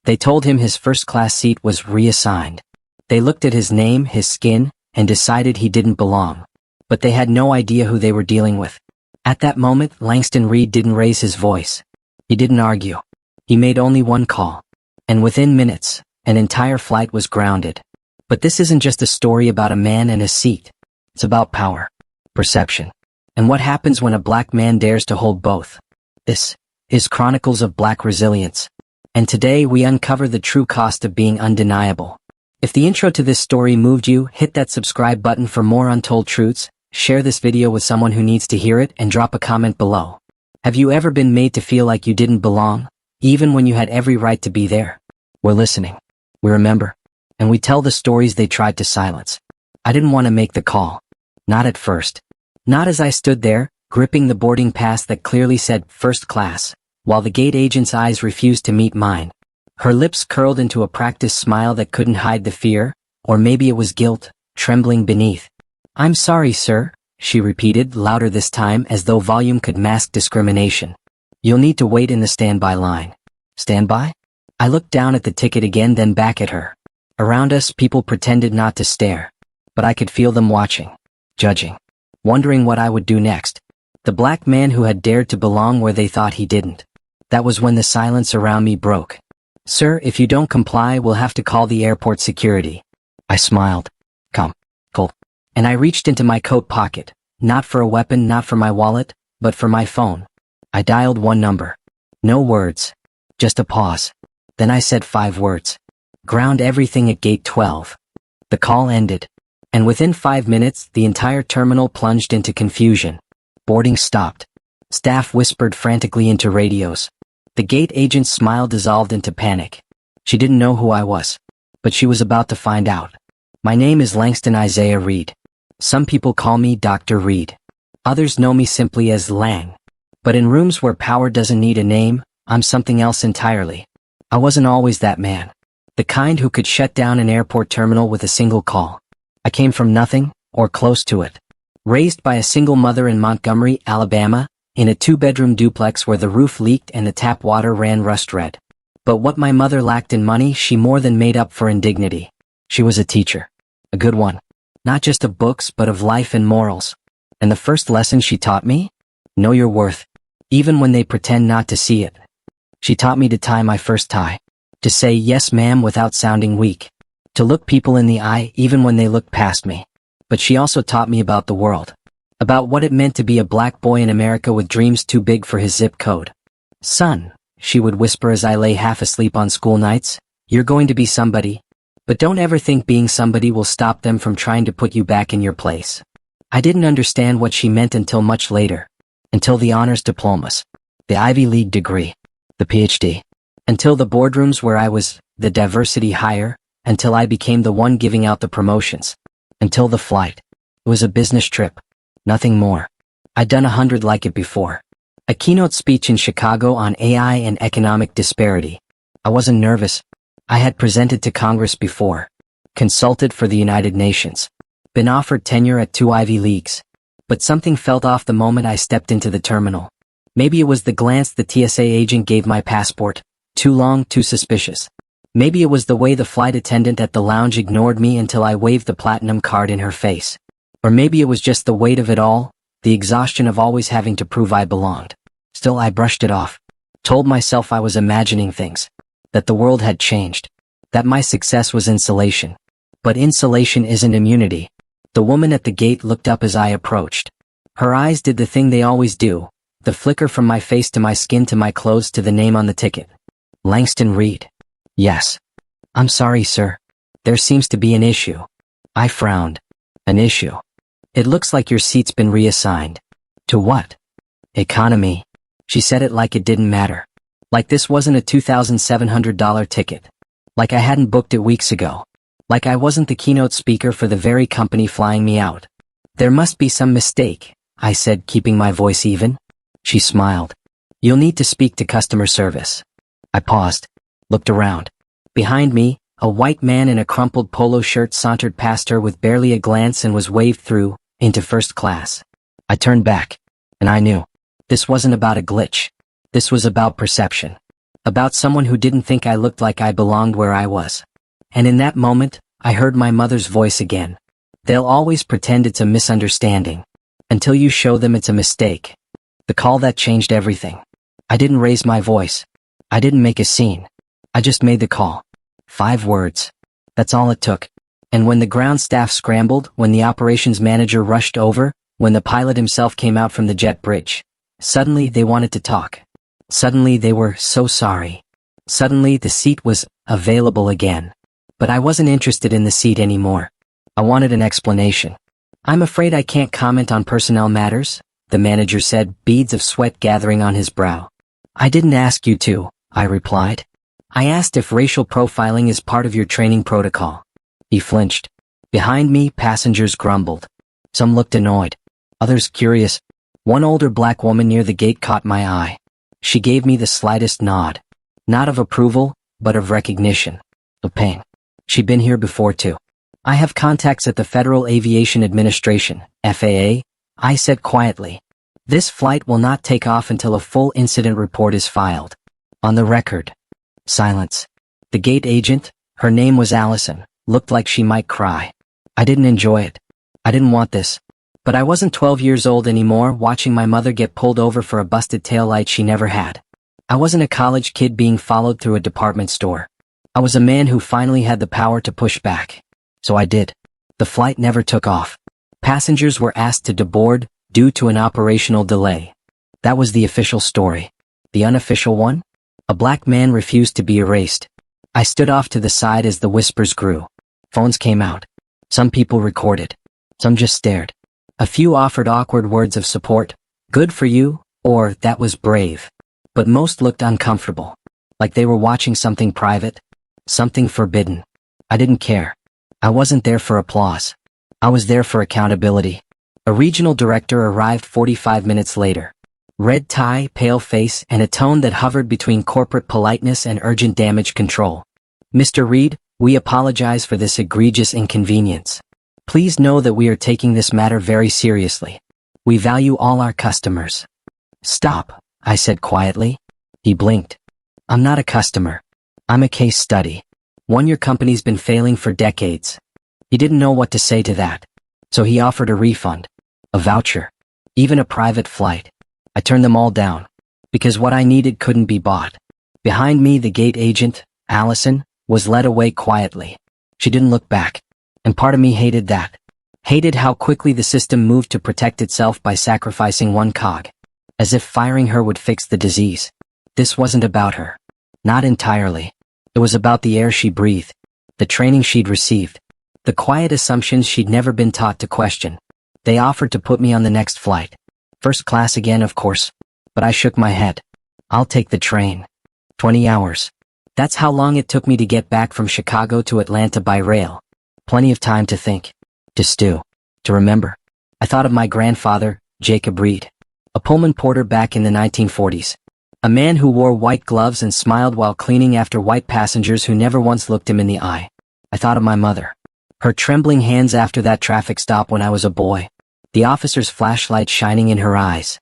They told him his first-class seat was reassigned. They looked at his name, his skin, and decided he didn't belong. But they had no idea who they were dealing with. At that moment, Langston Reid didn't raise his voice. He didn't argue. He made only one call. And within minutes, an entire flight was grounded. But this isn't just a story about a man and a seat. It's about power, perception, and what happens when a black man dares to hold both. This is Chronicles of Black Resilience. And today we uncover the true cost of being undeniable. If the intro to this story moved you, hit that subscribe button for more untold truths, share this video with someone who needs to hear it, and drop a comment below. Have you ever been made to feel like you didn't belong, even when you had every right to be there? We're listening. We remember. And we tell the stories they tried to silence. I didn't want to make the call. Not at first. Not as I stood there, gripping the boarding pass that clearly said first class, while the gate agent's eyes refused to meet mine. Her lips curled into a practiced smile that couldn't hide the fear, or maybe it was guilt, trembling beneath. "I'm sorry, sir," she repeated, louder this time as though volume could mask discrimination. "You'll need to wait in the standby line." Standby? I looked down at the ticket again, then back at her. Around us, people pretended not to stare. But I could feel them watching, judging, wondering what I would do next. The black man who had dared to belong where they thought he didn't. That was when the silence around me broke. "Sir, if you don't comply, we'll have to call the airport security." I smiled. "Come, pull." And I reached into my coat pocket, not for a weapon, not for my wallet, but for my phone. I dialed one number. No words. Just a pause. Then I said 5 words. "Ground everything at gate 12. The call ended. And within 5 minutes, the entire terminal plunged into confusion. Boarding stopped. Staff whispered frantically into radios. The gate agent's smile dissolved into panic. She didn't know who I was. But she was about to find out. My name is Langston Isaiah Reid. Some people call me Dr. Reid. Others know me simply as Lang. But in rooms where power doesn't need a name, I'm something else entirely. I wasn't always that man. The kind who could shut down an airport terminal with a single call. I came from nothing, or close to it. Raised by a single mother in Montgomery, Alabama, in a 2-bedroom duplex where the roof leaked and the tap water ran rust red. But what my mother lacked in money, she more than made up for in dignity. She was a teacher. A good one. Not just of books, but of life and morals. And the first lesson she taught me? Know your worth. Even when they pretend not to see it. She taught me to tie my first tie. To say yes ma'am without sounding weak. To look people in the eye even when they looked past me. But she also taught me about the world. About what it meant to be a black boy in America with dreams too big for his zip code. "Son," she would whisper as I lay half asleep on school nights, "you're going to be somebody. But don't ever think being somebody will stop them from trying to put you back in your place." I didn't understand what she meant until much later. Until the honors diplomas. The Ivy League degree. The PhD. Until the boardrooms where I was the diversity hire. Until I became the one giving out the promotions. Until the flight. It was a business trip. Nothing more. I'd done 100 like it before. A keynote speech in Chicago on AI and economic disparity. I wasn't nervous. I had presented to Congress before. Consulted for the United Nations. Been offered tenure at 2 Ivy Leagues. But something felt off the moment I stepped into the terminal. Maybe it was the glance the TSA agent gave my passport. Too long, too suspicious. Maybe it was the way the flight attendant at the lounge ignored me until I waved the platinum card in her face. Or maybe it was just the weight of it all, the exhaustion of always having to prove I belonged. Still, I brushed it off. Told myself I was imagining things. That the world had changed. That my success was insulation. But insulation isn't immunity. The woman at the gate looked up as I approached. Her eyes did the thing they always do. The flicker from my face to my skin to my clothes to the name on the ticket. Langston Reid. "Yes." "I'm sorry, sir. There seems to be an issue." I frowned. "An issue? It looks like your seat's been reassigned." "To what?" "Economy." She said it like it didn't matter. Like this wasn't a $2,700 ticket. Like I hadn't booked it weeks ago. Like I wasn't the keynote speaker for the very company flying me out. "There must be some mistake," I said, keeping my voice even. She smiled. "You'll need to speak to customer service." I paused. Looked around. Behind me, a white man in a crumpled polo shirt sauntered past her with barely a glance and was waved through, into first class. I turned back. And I knew. This wasn't about a glitch. This was about perception. About someone who didn't think I looked like I belonged where I was. And in that moment, I heard my mother's voice again. They'll always pretend it's a misunderstanding. Until you show them it's a mistake. The call that changed everything. I didn't raise my voice. I didn't make a scene. I just made the call. 5 words. That's all it took. And when the ground staff scrambled, when the operations manager rushed over, when the pilot himself came out from the jet bridge, suddenly they wanted to talk. Suddenly they were so sorry. Suddenly the seat was available again. But I wasn't interested in the seat anymore. I wanted an explanation. I'm afraid I can't comment on personnel matters, the manager said, beads of sweat gathering on his brow. I didn't ask you to, I replied. I asked if racial profiling is part of your training protocol. He flinched. Behind me, passengers grumbled. Some looked annoyed. Others curious. One older black woman near the gate caught my eye. She gave me the slightest nod. Not of approval, but of recognition. Of pain. She'd been here before too. I have contacts at the Federal Aviation Administration, FAA, I said quietly. This flight will not take off until a full incident report is filed. On the record. Silence. The gate agent, her name was Allison, looked like she might cry. I didn't enjoy it. I didn't want this. But I wasn't 12 years old anymore, watching my mother get pulled over for a busted taillight she never had. I wasn't a college kid being followed through a department store. I was a man who finally had the power to push back. So I did. The flight never took off. Passengers were asked to deboard, due to an operational delay. That was the official story. The unofficial one? A black man refused to be erased. I stood off to the side as the whispers grew. Phones came out. Some people recorded. Some just stared. A few offered awkward words of support. Good for you, or that was brave. But most looked uncomfortable. Like they were watching something private. Something forbidden. I didn't care. I wasn't there for applause. I was there for accountability. A regional director arrived 45 minutes later. Red tie, pale face, and a tone that hovered between corporate politeness and urgent damage control. Mr. Reid, we apologize for this egregious inconvenience. Please know that we are taking this matter very seriously. We value all our customers. Stop, I said quietly. He blinked. I'm not a customer. I'm a case study. One your company's been failing for decades. He didn't know what to say to that. So he offered a refund. A voucher. Even a private flight. I turned them all down. Because what I needed couldn't be bought. Behind me, the gate agent, Allison, was led away quietly. She didn't look back. And part of me hated that. Hated how quickly the system moved to protect itself by sacrificing one cog. As if firing her would fix the disease. This wasn't about her. Not entirely. It was about the air she breathed. The training she'd received. The quiet assumptions she'd never been taught to question. They offered to put me on the next flight. First class again, of course. But I shook my head. I'll take the train. 20 hours. That's how long it took me to get back from Chicago to Atlanta by rail. Plenty of time to think. To stew. To remember. I thought of my grandfather, Jacob Reid. A Pullman porter back in the 1940s. A man who wore white gloves and smiled while cleaning after white passengers who never once looked him in the eye. I thought of my mother. Her trembling hands after that traffic stop when I was a boy. The officer's flashlight shining in her eyes.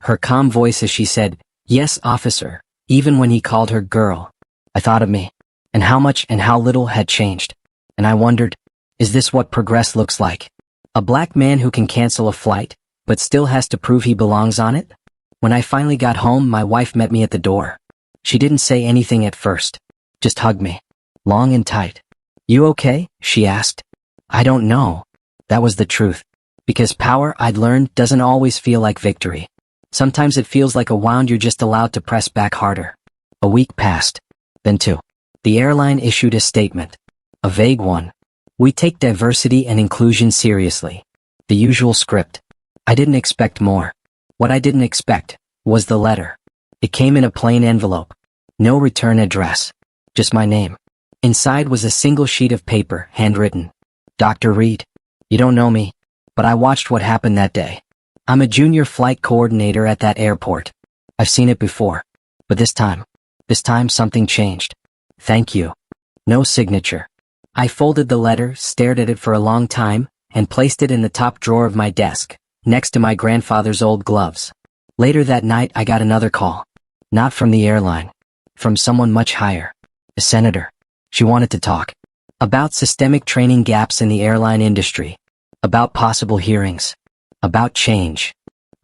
Her calm voice as she said, "Yes, officer," even when he called her girl. I thought of me. And how much and how little had changed. And I wondered, is this what progress looks like? A black man who can cancel a flight, but still has to prove he belongs on it? When I finally got home, my wife met me at the door. She didn't say anything at first. Just hugged me. Long and tight. "You okay?" she asked. I don't know. That was the truth. Because power, I'd learned, doesn't always feel like victory. Sometimes it feels like a wound you're just allowed to press back harder. A week passed. Then 2. The airline issued a statement. A vague one. "We take diversity and inclusion seriously." The usual script. I didn't expect more. What I didn't expect was the letter. It came in a plain envelope. No return address. Just my name. Inside was a single sheet of paper, handwritten. Dr. Reid. You don't know me, but I watched what happened that day. I'm a junior flight coordinator at that airport. I've seen it before. But this time something changed. Thank you. No signature. I folded the letter, stared at it for a long time, and placed it in the top drawer of my desk, next to my grandfather's old gloves. Later that night I got another call. Not from the airline. from someone much higher. A senator. She wanted to talk. About systemic training gaps in the airline industry. About possible hearings. About change.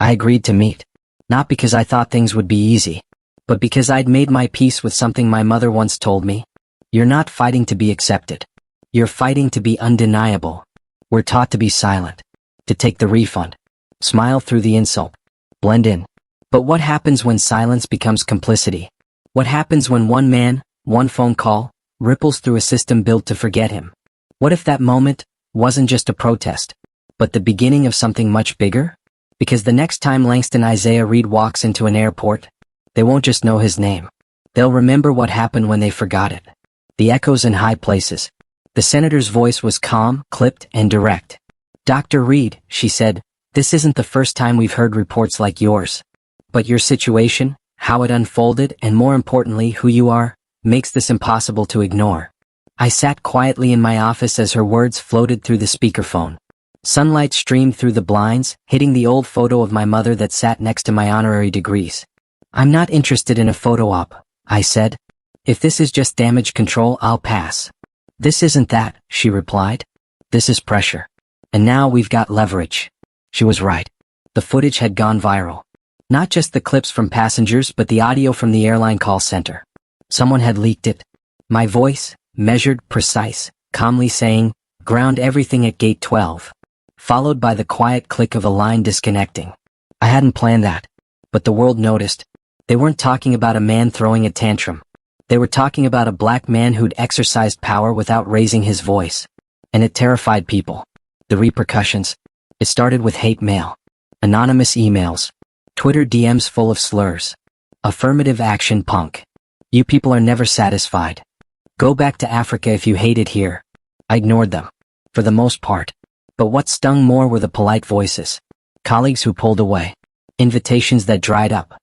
I agreed to meet. Not because I thought things would be easy, but because I'd made my peace with something my mother once told me. You're not fighting to be accepted. You're fighting to be undeniable. We're taught to be silent. To take the refund. Smile through the insult. Blend in. But what happens when silence becomes complicity? What happens when one man, one phone call, ripples through a system built to forget him? What if that moment wasn't just a protest, but the beginning of something much bigger? Because the next time Langston Reid walks into an airport, they won't just know his name. They'll remember what happened when they forgot it. The echoes in high places. The senator's voice was calm, clipped, and direct. Dr. Reid, she said, this isn't the first time we've heard reports like yours. But your situation, how it unfolded, and more importantly who you are, makes this impossible to ignore. I sat quietly in my office as her words floated through the speakerphone. Sunlight streamed through the blinds, hitting the old photo of my mother that sat next to my honorary degrees. I'm not interested in a photo op, I said. If this is just damage control, I'll pass. This isn't that, she replied. This is pressure. And now we've got leverage. She was right. The footage had gone viral. Not just the clips from passengers, but the audio from the airline call center. Someone had leaked it. My voice, measured, precise, calmly saying, ground everything at gate 12. Followed by the quiet click of a line disconnecting. I hadn't planned that. But the world noticed. They weren't talking about a man throwing a tantrum. They were talking about a black man who'd exercised power without raising his voice. And it terrified people. The repercussions. It started with hate mail. Anonymous emails. Twitter DMs full of slurs. Affirmative action punk. You people are never satisfied. Go back to Africa if you hate it here. I ignored them. For the most part. But what stung more were the polite voices. Colleagues who pulled away. Invitations that dried up.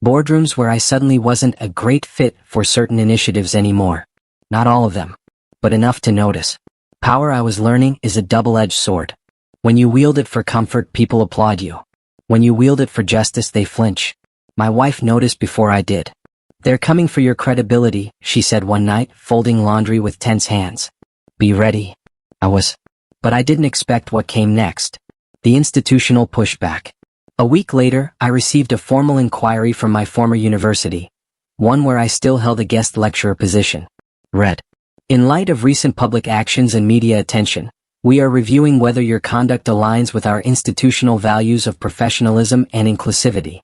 Boardrooms where I suddenly wasn't a great fit for certain initiatives anymore. Not all of them. But enough to notice. Power, I was learning, is a double-edged sword. When you wield it for comfort, people applaud you. When you wield it for justice, they flinch. My wife noticed before I did. They're coming for your credibility, she said one night, folding laundry with tense hands. Be ready. I was. But I didn't expect what came next. The institutional pushback. A week later, I received a formal inquiry from my former university. One where I still held a guest lecturer position. Read. In light of recent public actions and media attention, we are reviewing whether your conduct aligns with our institutional values of professionalism and inclusivity.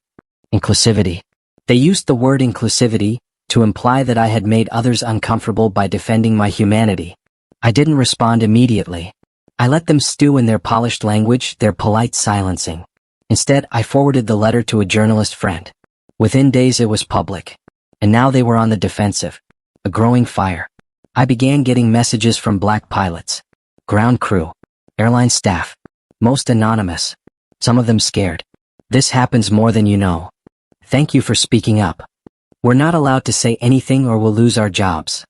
Inclusivity. They used the word inclusivity to imply that I had made others uncomfortable by defending my humanity. I didn't respond immediately. I let them stew in their polished language, their polite silencing. Instead, I forwarded the letter to a journalist friend. Within days it was public. And now they were on the defensive. A growing fire. I began getting messages from black pilots. Ground crew. Airline staff. Most anonymous. Some of them scared. This happens more than you know. Thank you for speaking up. We're not allowed to say anything or we'll lose our jobs.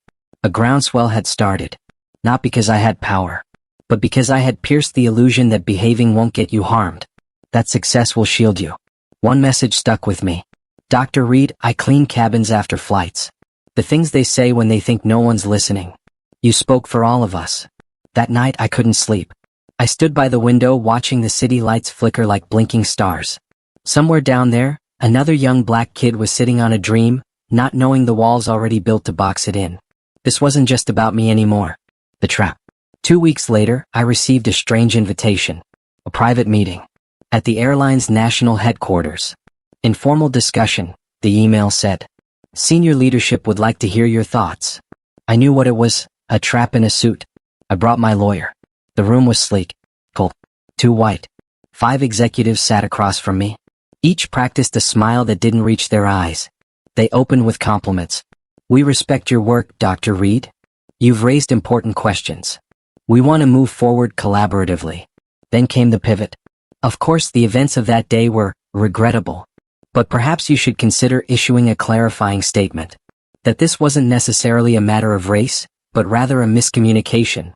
A groundswell had started. Not because I had power. But because I had pierced the illusion that behaving won't get you harmed. That success will shield you. One message stuck with me. Dr. Reid, I clean cabins after flights. The things they say when they think no one's listening. You spoke for all of us. That night I couldn't sleep. I stood by the window watching the city lights flicker like blinking stars. Somewhere down there, another young black kid was sitting on a dream, not knowing the walls already built to box it in. This wasn't just about me anymore. The trap. 2 weeks later, I received a strange invitation. A private meeting. At the airline's national headquarters. Informal discussion, the email said. Senior leadership would like to hear your thoughts. I knew what it was, a trap in a suit. I brought my lawyer. The room was sleek, cold, too white. 5 executives sat across from me. Each practiced a smile that didn't reach their eyes. They opened with compliments. We respect your work, Dr. Reid. You've raised important questions. We want to move forward collaboratively. Then came the pivot. Of course, the events of that day were regrettable. But perhaps you should consider issuing a clarifying statement. That this wasn't necessarily a matter of race, but rather a miscommunication.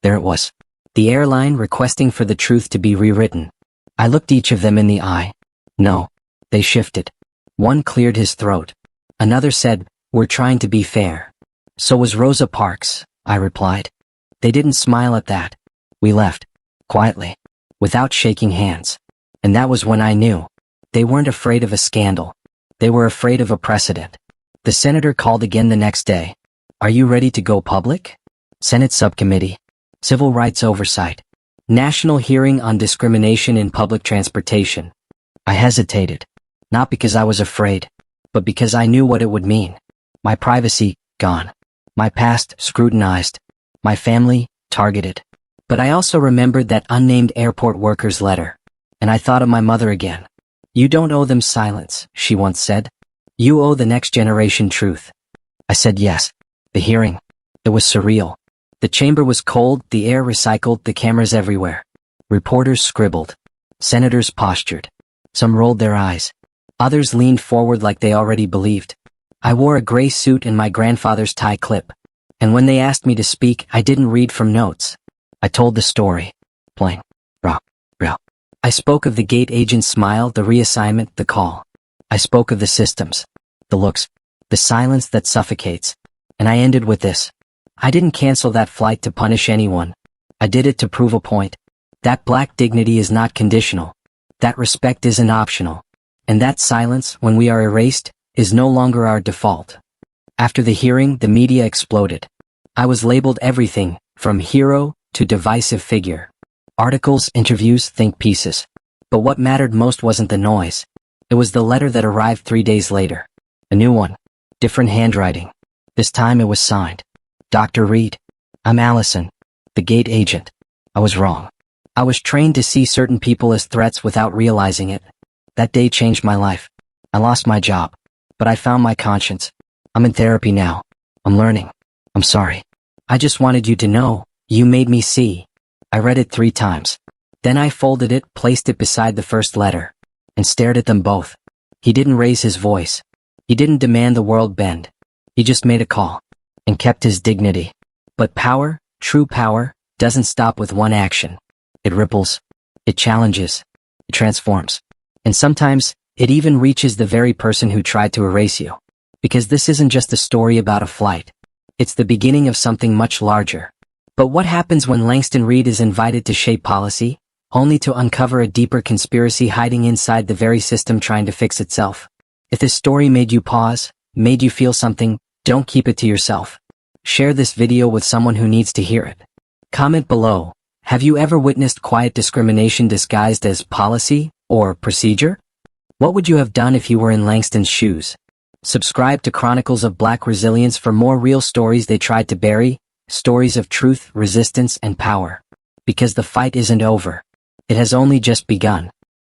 There it was. The airline requesting for the truth to be rewritten. I looked each of them in the eye. No. They shifted. One cleared his throat. Another said, We're trying to be fair. So was Rosa Parks, I replied. They didn't smile at that. We left. Quietly. Without shaking hands. And that was when I knew. They weren't afraid of a scandal. They were afraid of a precedent. The senator called again the next day. Are you ready to go public? Senate Subcommittee. Civil Rights Oversight. National Hearing on Discrimination in Public Transportation. I hesitated. Not because I was afraid, but because I knew what it would mean. My privacy, gone. My past, scrutinized. My family, targeted. But I also remembered that unnamed airport worker's letter. And I thought of my mother again. You don't owe them silence, she once said. You owe the next generation truth. I said yes. The hearing. It was surreal. The chamber was cold, the air recycled, the cameras everywhere. Reporters scribbled. Senators postured. Some rolled their eyes. Others leaned forward like they already believed. I wore a gray suit and my grandfather's tie clip. And when they asked me to speak, I didn't read from notes. I told the story. Plain. Raw. I spoke of the gate agent's smile, the reassignment, the call. I spoke of the systems. The looks. The silence that suffocates. And I ended with this. I didn't cancel that flight to punish anyone. I did it to prove a point. That black dignity is not conditional. That respect isn't optional. And that silence, when we are erased, is no longer our default. After the hearing, the media exploded. I was labeled everything, from hero to divisive figure. Articles, interviews, think pieces. But what mattered most wasn't the noise. It was the letter that arrived 3 days later. A new one. Different handwriting. This time it was signed. Dr. Reid. I'm Allison. The gate agent. I was wrong. I was trained to see certain people as threats without realizing it. That day changed my life. I lost my job. But I found my conscience. I'm in therapy now. I'm learning. I'm sorry. I just wanted you to know, you made me see. I read it 3 times. Then I folded it, placed it beside the first letter, and stared at them both. He didn't raise his voice. He didn't demand the world bend. He just made a call, and kept his dignity. But power, true power, doesn't stop with one action. It ripples. It challenges. It transforms. And sometimes, it even reaches the very person who tried to erase you. Because this isn't just a story about a flight. It's the beginning of something much larger. But what happens when Langston Reid is invited to shape policy, only to uncover a deeper conspiracy hiding inside the very system trying to fix itself? If this story made you pause, made you feel something, don't keep it to yourself. Share this video with someone who needs to hear it. Comment below, have you ever witnessed quiet discrimination disguised as policy or procedure? What would you have done if you were in Langston's shoes? Subscribe to Chronicles of Black Resilience for more real stories they tried to bury, stories of truth, resistance, and power. Because the fight isn't over. It has only just begun.